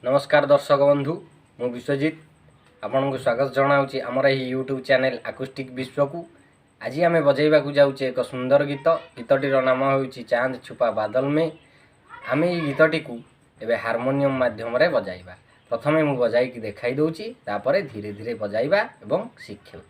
नमस्कार दर्शक बंधु मु विश्वजित आपन को स्वागत जनाऊँगी आमर यही यूट्यूब चैनल आकुस्टिक विश्व को। आज आम बजाइबा जाऊे एक सुंदर गीत। गीतटीर नाम हूँ चांद छुपा बादल में। आम ये गीतटी को एवं हारमोनियम माध्यम बजाइबा। प्रथमे मु बजाई देखाई दूची, तापर धीरे धीरे बजाइबा एवं शिखा।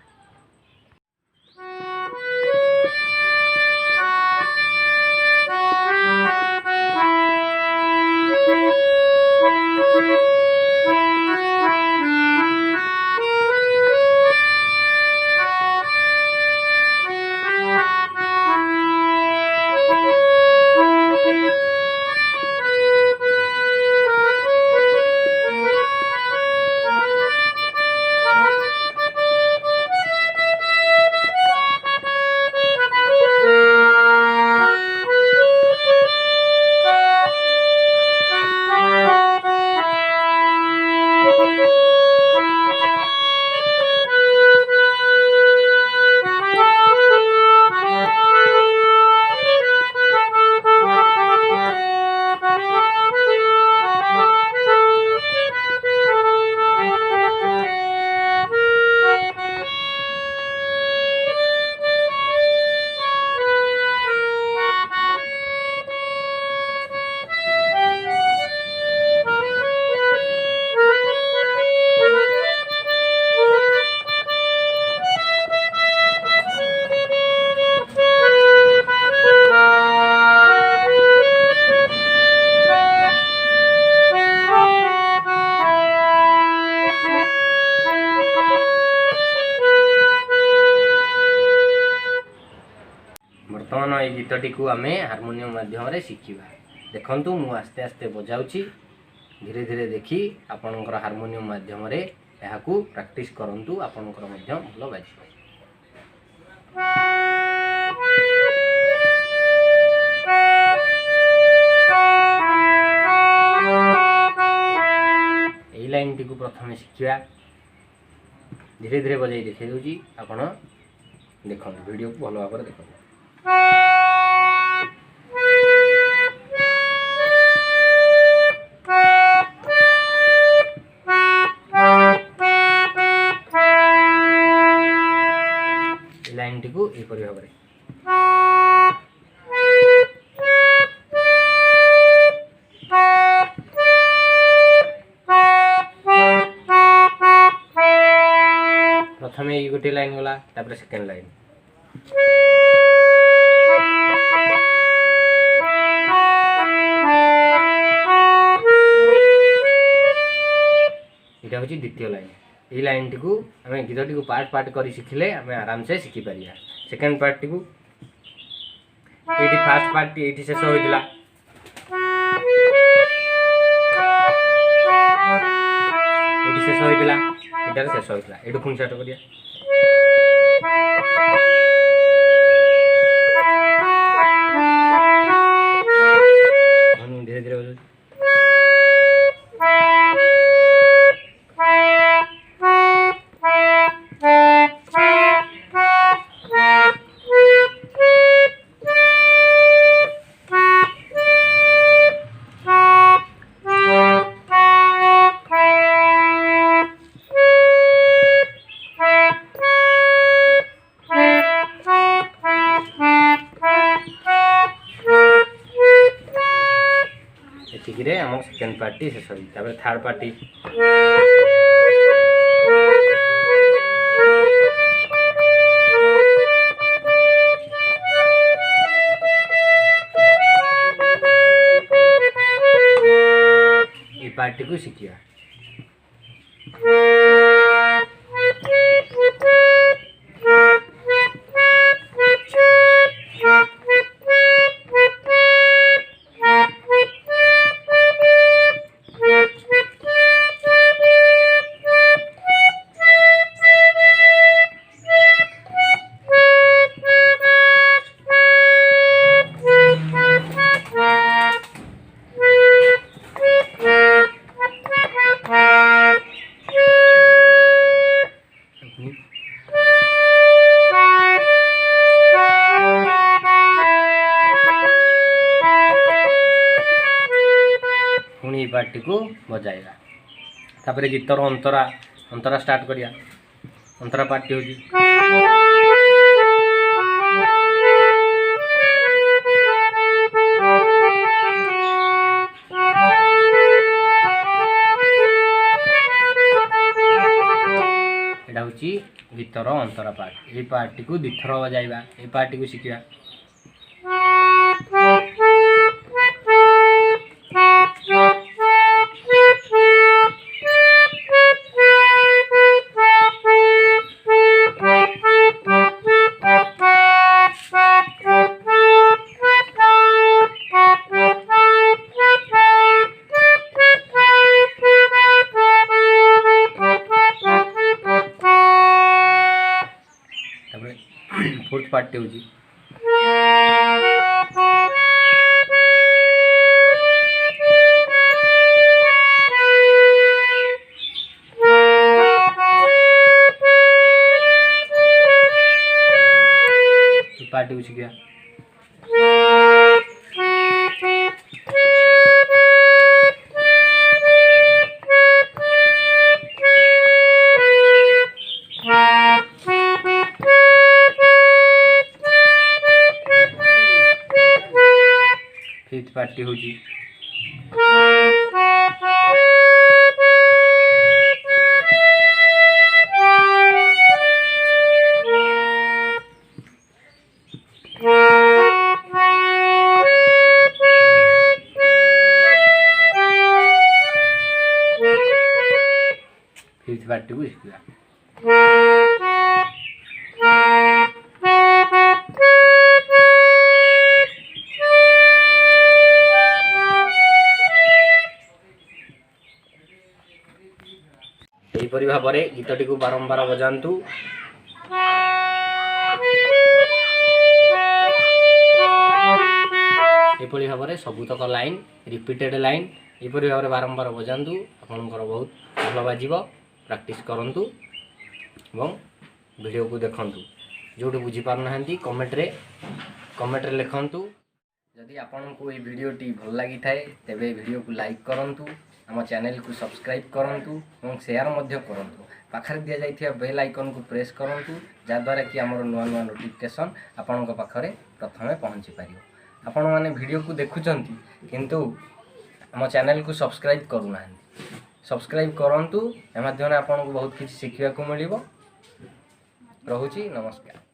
बर्तमान ये गीतटी को आम हारमोनियम माध्यम शिखा। देखु मु आस्ते आस्ते बजाऊँगी, धीरे धीरे देखी आपणकर हारमोनियम माध्यम प्रैक्टिस करंतु, आपणकर भल बाज। यही लाइन टी को प्रथम शिखा, धीरे धीरे बजाई देखा दूची। आपण देखो वीडियो को भल भाव देखो। लाइन टी को एपरी भाव में प्रथम ये गोटे लाइन गला, तापर सेकेंड लाइन। यहाँ हूँ द्वितीय लाइन। ये लाइन टी को आम गीतटी को पार्ट पार्ट कर शिखिले आम आराम से शिखिपर। सेकेंड पार्ट टी को ये फास्ट पार्ट ये शेष होता, ये शेष होता, ये शेष होता, ये पुणी स्टार्ट करिया। धीरे धीरे बजाऊ। एतिकिरे आम सेकेंड पार्टी शेष होई। तापर थर्ड पार्टी ये पार्टी को शिखिया। पार्टी को बजाइबा तापर गीतर अंतरा अंतरा स्टार्ट करिया अंतरा पार्टी होची एटा होची गीतर अंतरा पार्ट ए पार्टी को दिथर बजाइबा ए पार्टी को शिखिबा फोर्थ पार्टी होची पार्टी को शिखिया फिफ्थ पार्टी होची फिफ्थ पार्टी को शिखिया एहीपरि भाବରେ गीतटी को बारंबार बजान्तु एपरि भाବରେ सबुतक लाइन रिपीटेड लाइन एपरि भाବରେ बारंबार बजान्तु आपनकर बहुत भल बाजिबो प्रैक्टिस करंतु एवं वीडियो को देखंतु जोटी बुझी पार नाहंती कमेंट रे लिखंतु यदि आपनको ये वीडियोटी भल लागि थाए तेबे वीडियो को लाइक करंतु आम चैनल को सब्सक्राइब करंतु और शेयर मध्य करंतु पाखरे दिया जाइथिया बेल आइकन को प्रेस करंतु जाद्वारा कि आमर नुआ नुआ नोटिफिकेशन आपनका पाखरे प्रथमे पहुँची पारियो आपण माने वीडियो को देखुचंती किंतु आम चैनल को सब्सक्राइब करूना सब्सक्राइब करंतु ए माध्यम आपनको बहुत किछि शिखिया को मिलिबो रहुची नमस्कार।